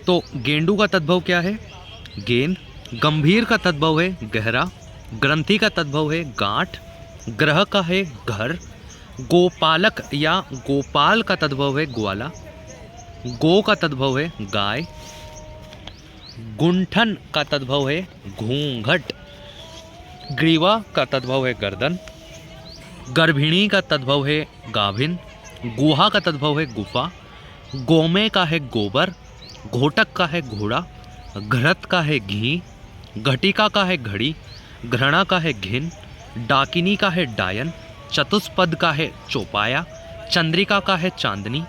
तो गेंडू का तद्भव क्या है? गेंद। गंभीर का तद्भव है गहरा। ग्रंथि का तद्भव है गांठ। ग्रह का है घर। गोपालक या गोपाल का तद्भव है ग्वाला। गो का तद्भव है गाय। गुंठन का तद्भव है घूंघट। ग्रीवा का तद्भव है गर्दन। गर्भिणी का तद्भव है गाभिन। गुहा का तद्भव है गुफा। गोमे का है गोबर। घोटक का है घोड़ा। घृत का है घी। घटिका का है घड़ी। घृणा का है घिन। डाकिनी का है डायन। चतुष्पद का है चौपाया। चंद्रिका का है चांदनी।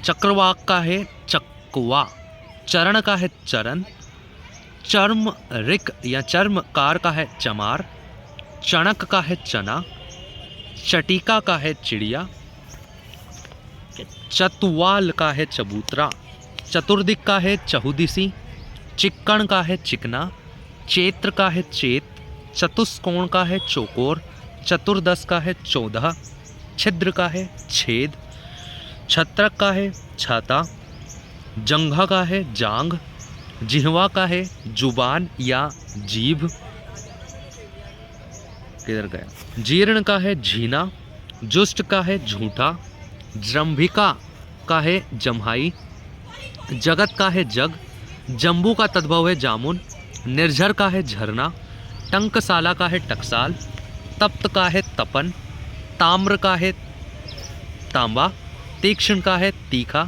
चक्रवाक का है चकवा। चरण का है चरण। चर्म रिक या चर्मकार का है चमार। चणक का है चना। चटिका का है चिड़िया। चतुवाल का है चबूतरा। चतुर्दिक का है चहुदिशी। चिक्कण का है चिकना। चैत्र का है चेत। चतुष्कोण का है चौकोर। चतुर्दश का है 14। छिद्र का है छेद। छत्रक का है छाता। जंघा का है जांग। जिह्वा का है जुबान या जीभ। किधर गया? जीर्ण का है झीना। जुष्ट का है झूठा। जंभिका का है जम्हाई। जगत का है जग। जम्बू का तद्भव है जामुन। निर्झर का है झरना। टंकसाला का है टकसाल। तप्त का है तपन। ताम्र का है तांबा। तीक्ष्ण का है तीखा।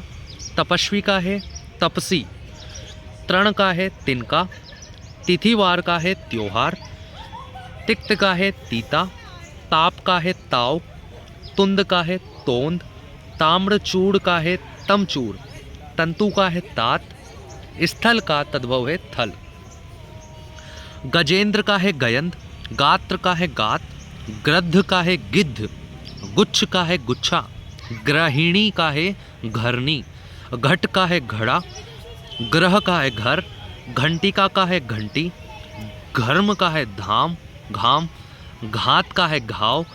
तपस्वी का है तपसी। तृण का है तिनका। तिथिवार का है त्योहार। तिक्त का है तीता। ताप का है ताव। तुंद का है तोंद। ताम्रचूड़ का है तमचूड़। तंतु का है तात। स्थल का तद्भव है थल। गजेंद्र का है गयंद। गात्र का है गात। गृद्ध का है गिद्ध। गुच्छ का है गुच्छा। ग्रहिणी का है घरनी। घट का है घड़ा। ग्रह का है घर। घंटिका का है घंटी। घर्म का है धाम घाम। घात का है घाव।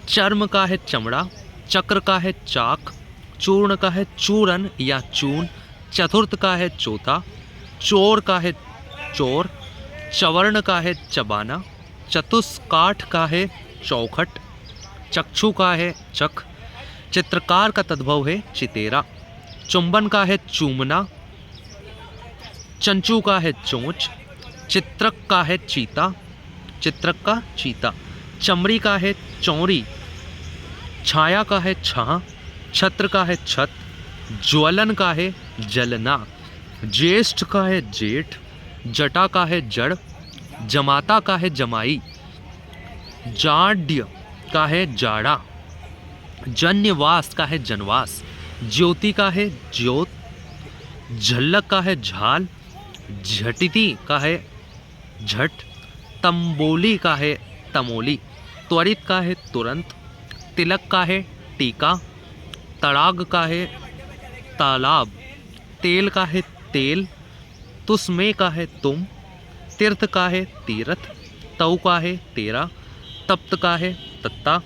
चर्म का है चमड़ा। चक्र का है चाक। चूर्ण का है चूरन या चून। चतुर्थ का है चौथा। चोर का है चोर। चवर्ण का है चबाना। चतुष्काठ का है चौखट। चक्षु का है चख। चित्रकार का तद्भव है चितेरा। चुंबन का है चूमना। चंचू का है चोंच। चित्रक का है चीता। चित्रक का चीता। चमड़ी का है चौरी। छाया का है छाह। छत्र का है छत। ज्वलन का है जलना। ज्येष्ठ का है जेठ। जटा का है जड़। जमाता का है जमाई। जाड्य का है जाड़ा। जन्यवास का है जनवास। ज्योति का है ज्योत। झल्लक का है झाल। झटिति का है झट। तंबोली का है तमोली। त्वरित का है तुरंत। तिलक का है टीका। तड़ाग का है तालाब। तेल का है तेल। तुस्मे का है तुम। तीर्थ का है तीरथ। तव का है तेरा। तप्त का है तत्ता।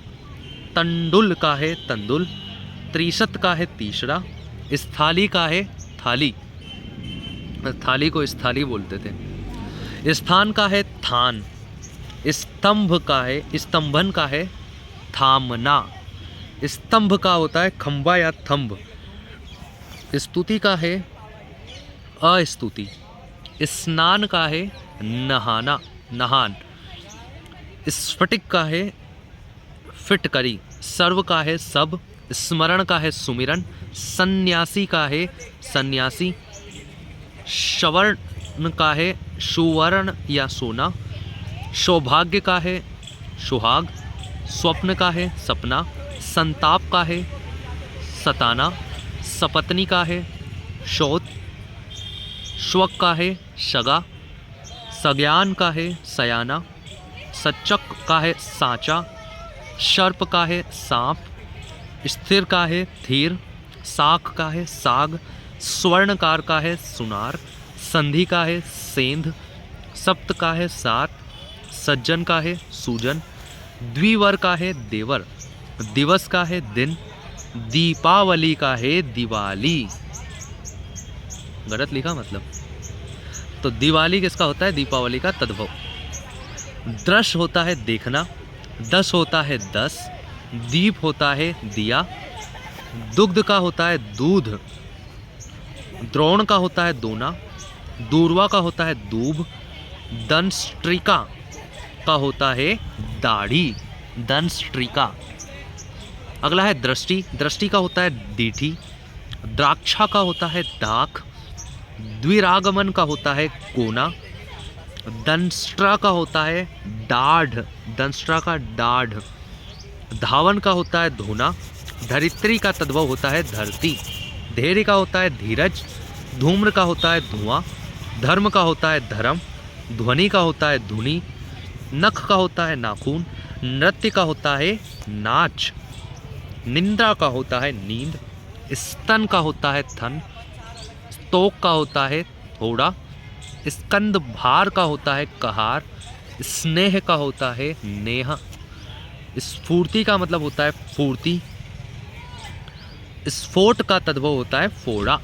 तंडुल का है तंदुल। त्रिशत का है तीसरा। स्थाली का है थाली। थाली को स्थाली बोलते थे। स्थान का है थान। स्तंभ का है स्तंभन का है थामना। स्तंभ का होता है खंबा या थंब। स्तुति का है अस्तुति। स्नान का है नहाना नहान। स्फटिक का है फिटकरी। सर्व का है सब। स्मरण का है सुमिरन। सन्यासी का है सन्यासी। शवर्ण का है सुवर्ण या सोना। सौभाग्य का है सुहाग। स्वप्न का है सपना। संताप का है सताना। सपत्नी का है शोध। श्वक का है शगा। सज्ञान का है सयाना। सच्चक का है साँचा। सर्प का है सांप। स्थिर का है थीर। साख का है साग। स्वर्णकार का है सुनार। संधि का है सेंध। सप्त का है सात। सज्जन का है सूजन। द्विवर का है देवर। दिवस का है दिन। दीपावली का है दिवाली। गलत लिखा मतलब। तो दिवाली किसका होता है? दीपावली का तद्भव। दृश होता है देखना, दस होता है 10, दीप होता है दिया, दुग्ध का होता है दूध, द्रोण का होता है दोना, दूर्वा का होता है दूब, दंष्ट्रिका का होता है दाढ़ी, दंष्ट्रिका। अगला है दृष्टि, दृष्टि का होता है दीठी, द्राक्षा का होता है दाख, द्विरागमन का होता है कोना, दंष्ट्रा का होता है दाढ़, दंष्ट्रा का दाढ़, धावन का होता है धोना, धरित्री का तद्भव होता है धरती, धैर्य का होता है धीरज, धूम्र का होता है धुआं, धर्म का होता है धर्म, ध्वनि का होता है धुनी, नख का होता है नाखून, नृत्य का होता है नाच, निंदा का होता है नींद, स्तन का होता है थन, स्तोक का होता है थोड़ा, स्कंद भार का होता है कहार, स्नेह का होता है नेह, स्फूर्ति का मतलब होता है फूर्ति, स्फोट का तद्भव होता है फोड़ा,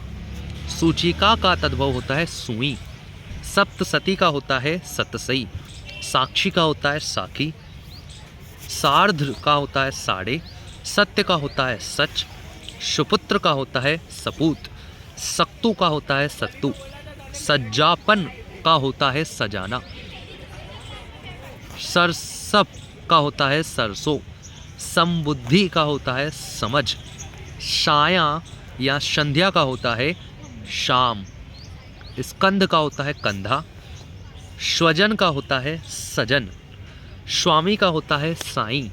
सूचिका का तद्भव होता है सुई, सप्तसती का होता है सतसई, साक्षी का होता है साखी, सार्ध का होता है साड़े, सत्य का होता है सच, सुपुत्र का होता है सपूत, सक्तु का होता है सत्तू, सज्जापन का होता है सजाना, सरसप का होता है सरसों, समबुद्धि का होता है समझ, साया या संध्या का होता है शाम, स्कंद का होता है कंधा, स्वजन का होता है सजन, स्वामी का होता है साईं,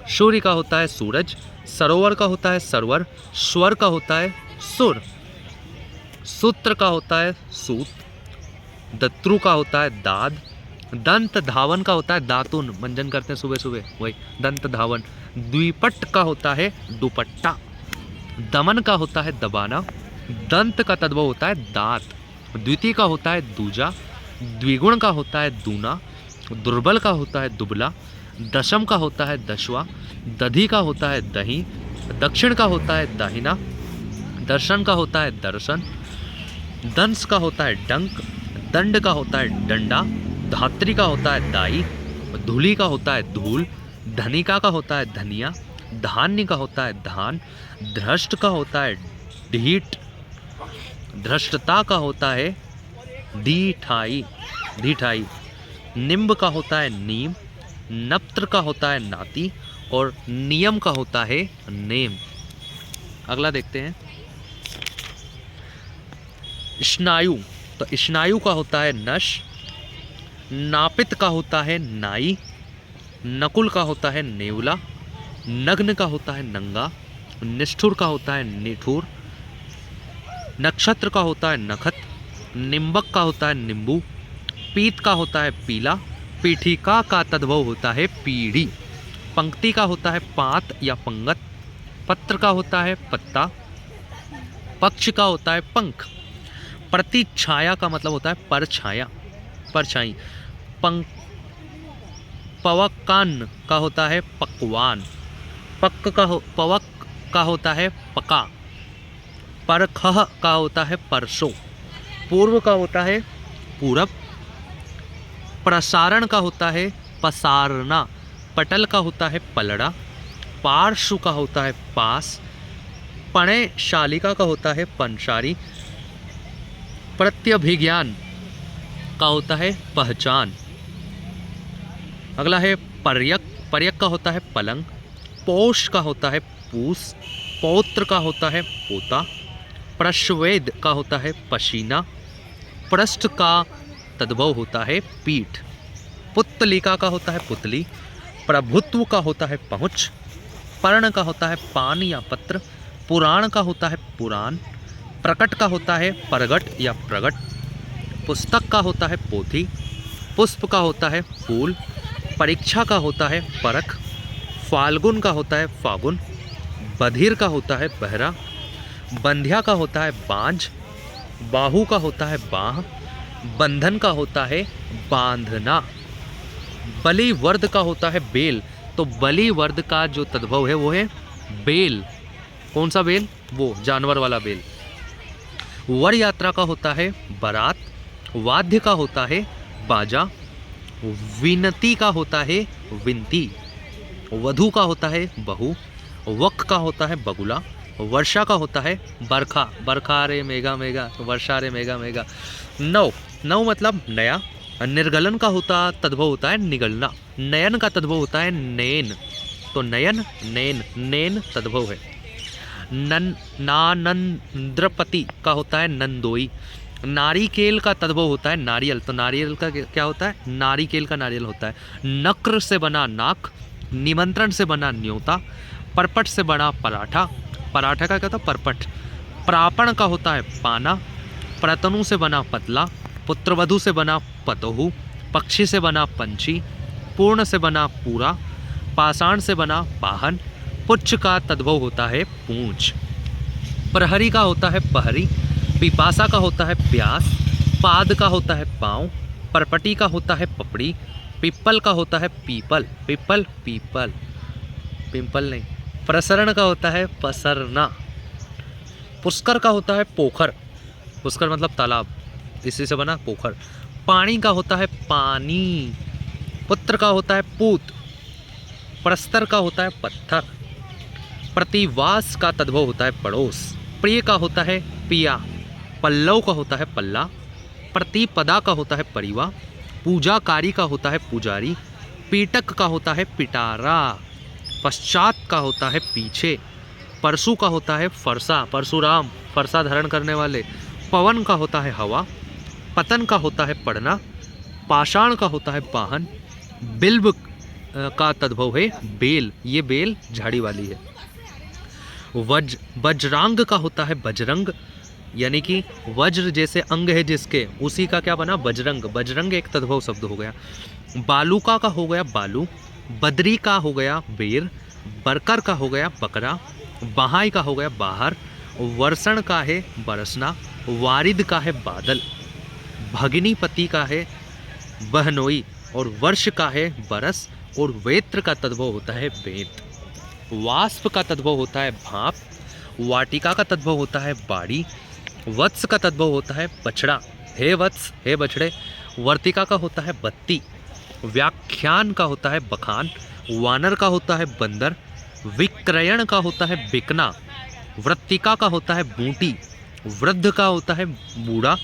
सूर्य का होता है सूरज, सरोवर का होता है सरवर, स्वर का होता है सुर, सूत्र का होता है सूत, दत्रु का होता है दाद, दंत धावन का होता है दातुन, मंजन करते हैं सुबह सुबह, वही दंत धावन, द्विपट का होता है दुपट्टा, दमन का होता है दबाना, दंत का तद्भव होता है दांत, द्वितीय का होता है दूजा, द्विगुण का होता है दूना, दुर्बल का होता है दुबला, दशम का होता है दशवा, दधी का होता है दही, दक्षिण का होता है दाहिना, दर्शन का होता है दर्शन, दंस का होता है डंक, दंड का होता है डंडा, धात्री का होता है दाई, धूली का होता है धूल, धनिका का होता है धनिया, धान्य का होता है धान, धृष्ट का होता है ढीठ, धृष्टता का होता है ढीठाई, ढीठाई, निम्ब का होता है नीम, नप्त्र का होता है नाती और नियम का होता है नेम। अगला देखते हैं स्नायु। तो स्नायु का होता है नश, नापित का होता है नाई, नकुल का होता है नेवला, नग्न का होता है नंगा, निष्ठुर का होता है निठुर, नक्षत्र का होता है नखत, निम्बक का होता है नींबू, पीत का होता है पीला, पीठिका का तद्भव होता है पीढ़ी, पंक्ति का होता है पात या पंगत, पत्र का होता है पत्ता, पक्ष का होता है पंख, प्रतिछाया का मतलब होता है परछाया, परछाई, पवकान का होता है पकवान, पवक का होता है पका, परखह का होता है परसों, पूर्व का होता है पूरब, प्रसारण का होता है पसारना, पटल का होता है पलड़ा, पार्श्व का होता है पास, पणे शालिका का होता है पंसारी, प्रत्यभिज्ञान का होता है पहचान। अगला है पर्यक, पर्यक का होता है पलंग, पौष का होता है पूस, पौत्र का होता है पोता, प्रश्वेद का होता है पसीना, पृष्ठ का तद्भव होता है पीठ, पुतलिका का होता है पुतली, प्रभुत्व का होता है पहुँच, पर्ण का होता है पान या पत्र, पुराण का होता है पुराण, प्रकट का होता है प्रगट या प्रगट, पुस्तक का होता है पोथी, पुष्प का होता है फूल, परीक्षा का होता है परख, फाल्गुन का होता है फागुन, बधिर का होता है बहरा, बंध्या का होता है बांझ, बाहु का होता है बाह, बंधन का होता है बांधना, बलिवर्द का होता है बेल। तो बलिवर्द का जो तद्भव है वो है बेल। कौन सा बेल? वो जानवर वाला बेल। वर यात्रा का होता है बारात, वाद्य का होता है बाजा, विनती का होता है विनती, वधू का होता है बहू, वक का होता है बगुला, वर्षा का होता है बरखा, बरखा रे मेगा मेगा, वर्षा रे मेगा मेगा। नौ, नौ मतलब नया। निर्गलन का तद्भव होता है निगलना। नयन का तद्भव होता है नैन, तो नयन नैन, नैन तद्भव है। नानंद्रपति का होता है नंदोई। नारिकेल का तद्भव होता है नारियल, तो नारियल का क्या होता है? नारिकेल का नारियल होता है। नक्र से बना नाक, निमंत्रण से बना न्योता, परपट से बना पराठा, पराठा का क्या होता है? परपट। प्रापण का होता है पाना, प्रतनु से बना पतला, पुत्रवधु से बना पतोहू, पक्षी से बना पंछी, पूर्ण से बना पूरा, पाषाण से बना पाहन, पुच्छ का तद्भव होता है पूंछ, प्रहरी का होता है पहरी, पिपासा का होता है प्यास, पाद का होता है पाँव, परपटी का होता है पपड़ी, पिप्पल का होता है पीपल, पिप्पल पीपल, पिंपल नहीं। प्रसरण का होता है पसरना, पुष्कर का होता है पोखर, पुष्कर मतलब तालाब, इसी से बना पोखर। पानी का होता है पानी, पुत्र का होता है पूत, प्रस्तर का होता है पत्थर, प्रतिवास का तद्भव होता है पड़ोस, प्रिय का होता है पिया, पल्लव का होता है पल्ला, प्रतिपदा का होता है परिवा, पूजाकारी का होता है पुजारी, पीटक का होता है पिटारा, पश्चात का होता है पीछे, परसु का होता है फरसा, परशुराम फरसा धारण करने वाले, पवन का होता है हवा, पतन का होता है पड़ना, पाषाण का होता है पाहन, बिल्व का तद्भव है बेल, ये बेल झाड़ी वाली है। वज्रांग का होता है बजरंग, यानी कि वज्र जैसे अंग है जिसके, उसी का क्या बना? बजरंग, बजरंग एक तद्भव शब्द हो गया। बालूका का हो गया बालू, बद्री का हो गया बेर, बरकर का हो गया बकरा, बहाई का हो गया बाहर, वर्षण का है बरसना, वारिद का है बादल, भगिनीपति का है बहनोई, और वर्ष का है बरस, और वेत्र का तद्भव होता है वेद। वाष्प का तद्भव होता है भाप, वाटिका का तद्भव होता है बाड़ी, वत्स का तद्भव होता है बछड़ा, हे वत्स हे बछड़े, वर्तिका का होता है बत्ती, व्याख्यान का होता है बखान, वानर का होता है बंदर, विक्रयण का होता है बिकना, वृत्तिका का होता है बूटी, वृद्ध का होता है बूढ़ा,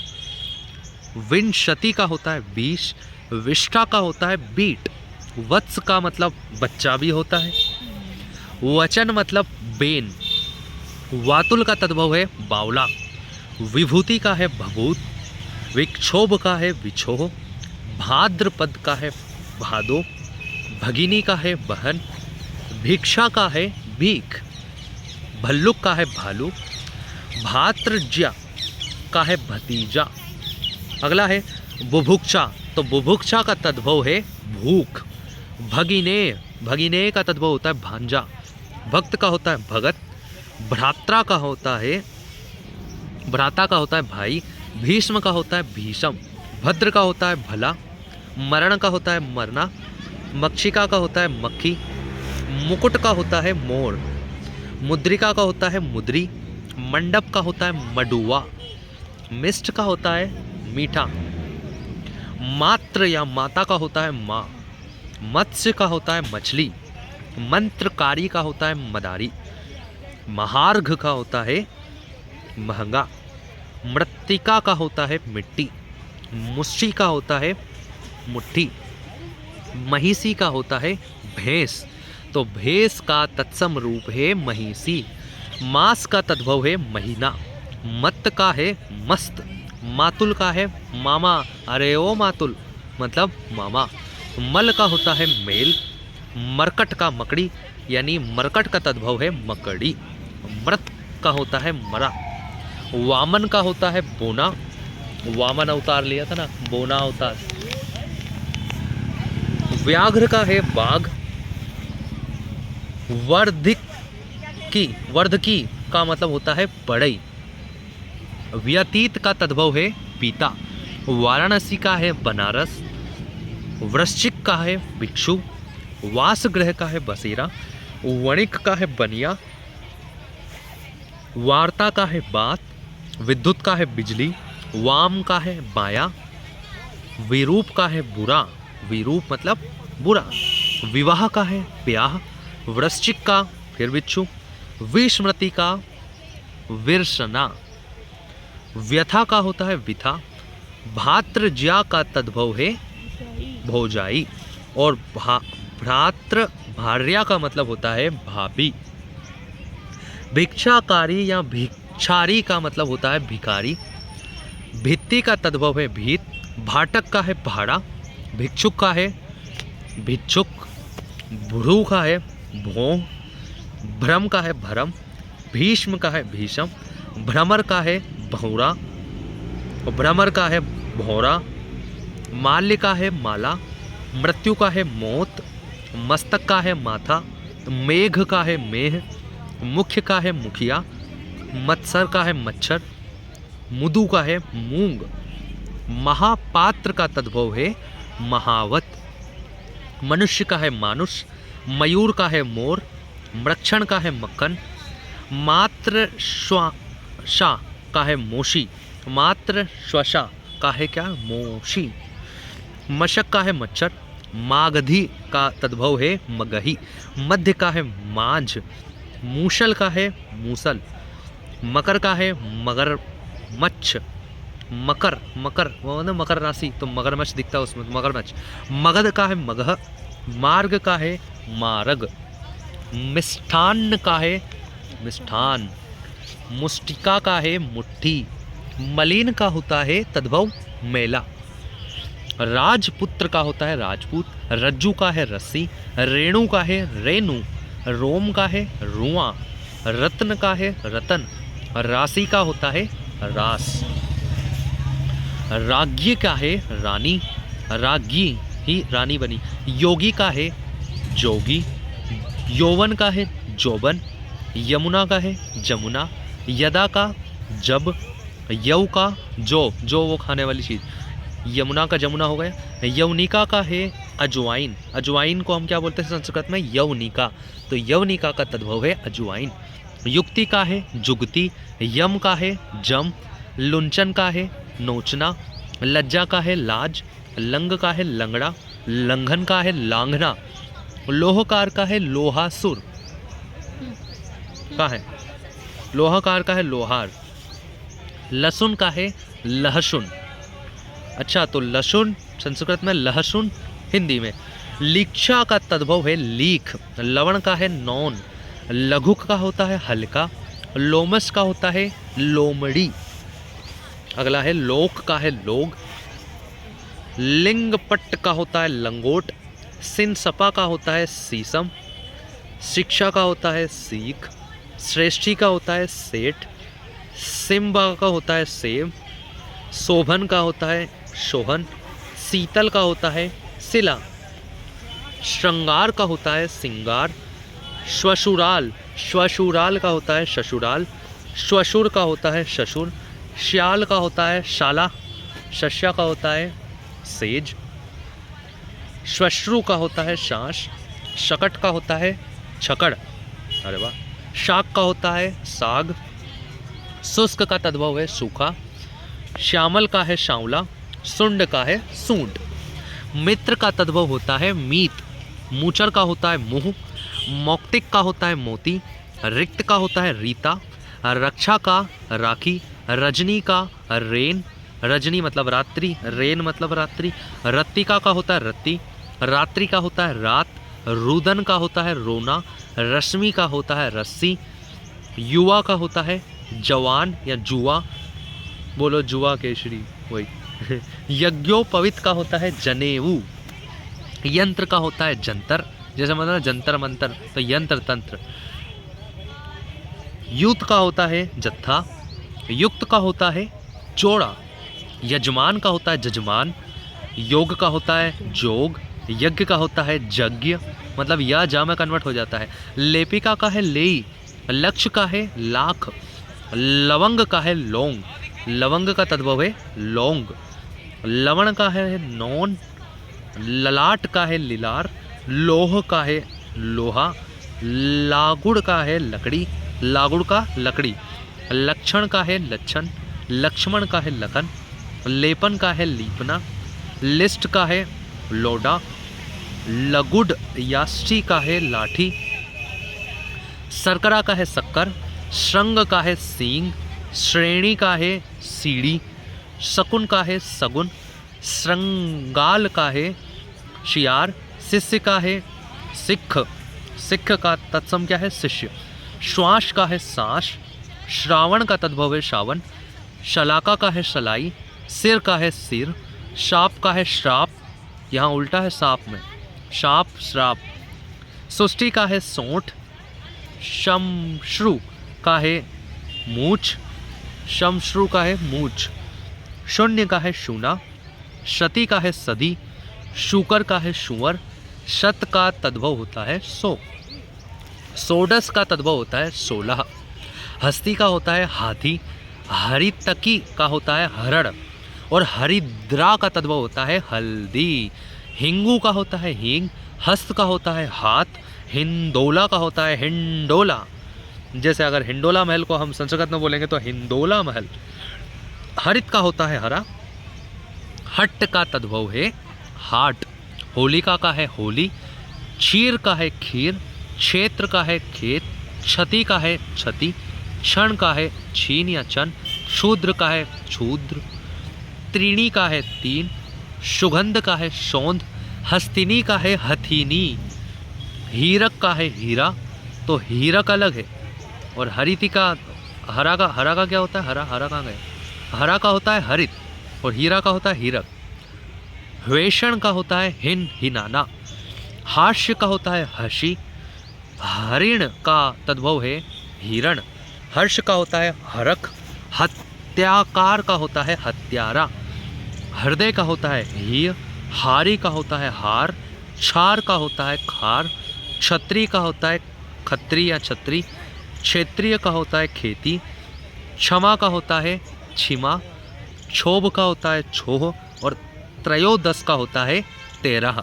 विंशति का होता है 20, विष्ठा का होता है बीट, वत्स का मतलब बच्चा भी होता है, वचन मतलब बेन, वातुल का तद्भव है बावला, विभूति का है भभूत, विक्षोभ का है विछोह, भाद्रपद का है भादो, भगिनी का है बहन, भिक्षा का है भीख, भल्लुक का है भालू, भातृज्या का है भतीजा। अगला है बुभुक्षा, तो बुभुक्षा का तद्भव है भूख, भगिनेय, भगिनेय का तद्भव होता है भांजा, भक्त का होता है भगत, भ्रात्रा का होता है, भ्राता का होता है भाई, भीष्म का होता है भीषम, भद्र का होता है भला, मरण का होता है मरना, मक्षिका का होता है मक्खी, मुकुट का होता है मोर, मुद्रिका का होता है मुद्री, मंडप का होता है मडुआ, मिष्ट का होता है मीठा, मात्र या माता का होता है माँ, मत्स्य का होता है मछली, मंत्रकारी का होता है मदारी, महार्घ का होता है महंगा, मृत्तिका का होता है मिट्टी, मुष्टि का होता है मुट्ठी, महिषी का होता है भैंस, तो भैंस का तत्सम रूप है महिषी, मास का तद्भव है महीना, मत का है मस्त, मातुल का है मामा, अरे ओ मातुल मतलब मामा, मल का होता है मेल, मरकट का मकड़ी, यानी मरकट का तद्भव है मकड़ी, मृत का होता है मरा, वामन का होता है बोना, वामन अवतार लिया था ना, बोना अवतार, व्याघ्र का है बाघ, वर्धकी का मतलब होता है बड़ई, व्यतीत का तद्भव है पीता, वाराणसी का है बनारस, वृश्चिक का है भिक्षु, वासगृह का है बसेरा, वणिक का है बनिया, वार्ता का है बात, विद्युत का है बिजली, वाम का है बायां, विरूप का है बुरा, विरूप मतलब बुरा, विवाह का है ब्याह, वृश्चिक का फिर बिच्छू, विस्मृति का विरसना, व्यथा का होता है विथा, भात्रज्या का तद्भव है भौजाई, और भ्रातृ भार्या का मतलब होता है भाभी। भिक्षाकारी या भिक्षारी का मतलब होता है भिखारी। भित्ति का तद्भव है भीत, भाटक का है भाड़ा, भिक्षुक का है भिक्षुक, भ्रू का है भों, भ्रम का है भरम, भीष्म का है भीषम, भ्रमर का है भौरा, भ्रमर का है भौरा, माल्य का है माला, मृत्यु का है मौत, मस्तक का है माथा, मेघ का है मेह, मुख्य का है मुखिया, मत्सर का है मच्छर, मुदु का है मूंग, महापात्र का तद्भव है महावत, मनुष्य का है मानुष, मयूर का है मोर, मृक्षण का है मक्खन, मात्र श्वासा का है मोशी, मात्र श्वसा का है क्या मोशी, मशक का है मच्छर, मागधी का तद्भव है मगही, मध्य का है मांझ, मूसल का है मूसल, मकर का है मगरमच्छ, मकर मकर वो ना मकर राशि तो मगरमच्छ दिखता है उसमें मगरमच्छ, मगध का है मगह, मार्ग का है मार्ग, मिष्ठान्न का है मिष्ठान, मुष्टिका का है मुट्ठी, मलिन का होता है तद्भव मेला, राजपुत्र का होता है राजपूत, रज्जु का है रस्सी, रेणु का है रेणु, रोम का है रुआ, रत्न का है रतन, राशि का होता है रास, राज्ञी का है रानी, राज्ञी ही रानी बनी, योगी का है जोगी, यौवन का है जोबन, यमुना का है जमुना, यदा का जब, यव का जो वो खाने वाली चीज़, यमुना का जमुना हो गया, यवनिका का है अजवाइन, अजवाइन को हम क्या बोलते हैं संस्कृत में यवनिका, तो यवनिका का तद्भव है अजवाइन, युक्ति का है जुगती, यम का है जम, लुंचन का है नोचना, लज्जा का है लाज, लंग का है लंगड़ा, लंघन का है लांघना, लोहकार का है लोहासुर का है, लोहाकार का है लोहार, लहसुन का है लहसुन, अच्छा तो लहसुन संस्कृत में लहसुन हिंदी में, लीक्षा का तद्भव है लीख, लवण का है नौन, लघुक का होता है हल्का, लोमस का होता है लोमड़ी, अगला है लोक का है लोग, लिंगपट्ट का होता है लंगोट, सिनसपा का होता है सीसम, शिक्षा का होता है सीख, श्रेष्ठी का होता है सेठ, सिम्बा का होता है सेब, शोभन का होता है शोहन, शीतल का होता है सिला, श्रृंगार का होता है सिंगार, श्वशुराल श्वशुराल का होता है ससुराल, श्वशुर का होता है ससुर, श्याल का होता है शाला, शस्या का होता है सेज, श्वश्रु का होता है शांस, शकट का होता है छकड़, अरे वाह, शाक का होता है साग, शुष्क का तद्भव है सूखा, श्यामल का है सांवला, सुंड का है सूंड, मित्र का तद्भव होता है मीत, मूचर का होता है मुंह, मौक्तिक का होता है मोती, रिक्त का होता है रीता, रक्षा का राखी, रजनी का रेन, रजनी मतलब रात्रि, रेन मतलब रात्रि, रत्तिका का होता है रत्ती, रात्रि का होता है रात, रुदन का होता है रोना, रश्मि का होता है रस्सी, युवा का होता है जवान या जुआ, बोलो जुआ केशरी वही यज्ञोपवित का होता है जनेऊ, यंत्र का होता है जंतर, जैसे मतलब जंतर मंतर तो यंत्र तंत्र, युत का होता है जत्था, युक्त का होता है चौड़ा, यजमान का होता है जजमान, योग का होता है जोग, यज्ञ का होता है यज्ञ मतलब या जा में कन्वर्ट हो जाता है, लेपिका का है लेई, लक्ष्य का है लाख, लवंग का है लौंग, लवंग का तद्भव है लौंग, लवण का है नौन, ललाट का है लिलार, लोह का है लोहा, लागुड़ का है लकड़ी, लागुड़ का लकड़ी, लक्षण का है लक्षण, लक्ष्मण का है लखन, लेपन का है लीपना, लिस्ट का है लोडा, लगुड याष्टी का है लाठी, सरकरा का है शक्कर, श्रृंग का है सींग, श्रेणी का है सीढ़ी, शकुन का है सगुन, श्रृंगाल का है शियार, शिष्य का है सिख, सिख का तत्सम क्या है शिष्य, श्वास का है सांस, श्रावण का तद्भव है श्रावण, शलाका का है शलाई, सिर का है सिर, शाप का है श्राप, यहाँ उल्टा है सांप में, शाप श्राप, सुष्टि का है सोंठ, शमश्रु का है मूछ, शमश्रु का है मूछ, शून्य का है शूना, शती का है सदी, शूकर का है शुअर, शत का तद्भव होता है 100, सोडस का तद्भव होता है 16, हस्ती का होता है हाथी, हरितकी का होता है हरड़ और हरिद्रा का तद्भव होता है हल्दी, हिंगू का होता है हींग, हस्त का होता है हाथ, हिंदोला का होता है हिंडोला, जैसे अगर हिंडोला महल को हम संस्कृत में बोलेंगे तो हिंदोला महल, हरित का होता है हरा, हट्ट का तद्भव है हाट, होलिका का है होली, क्षीर का है खीर, क्षेत्र का है खेत, क्षति का है क्षति, क्षण का है छीन या चन, शूद्र का है क्षूद्र, त्रीणी का है तीन, सुगंध का है सौंध, हस्तिनी का है हथीनी, हीरक का है हीरा, तो हीरक अलग है और हरिति का हरा का क्या होता है, हरा कहाँ गए, हरा का होता है हरित और हीरा का होता है हीरक, वेषण का होता है हिनाना, हास्य का होता है हसी, हरिण का तद्भव है हिरण, हर्ष का होता है हरक, हत्याकार का होता है हत्यारा, हृदय का होता है हीय, हारी का होता है हार, क्षार का होता है खार, क्षत्रिय का होता है खत्री या छत्री, क्षेत्रीय का होता है खेती, क्षमा का होता है छिमा, क्षोभ का होता है छोह और त्रयोदश का होता है 13।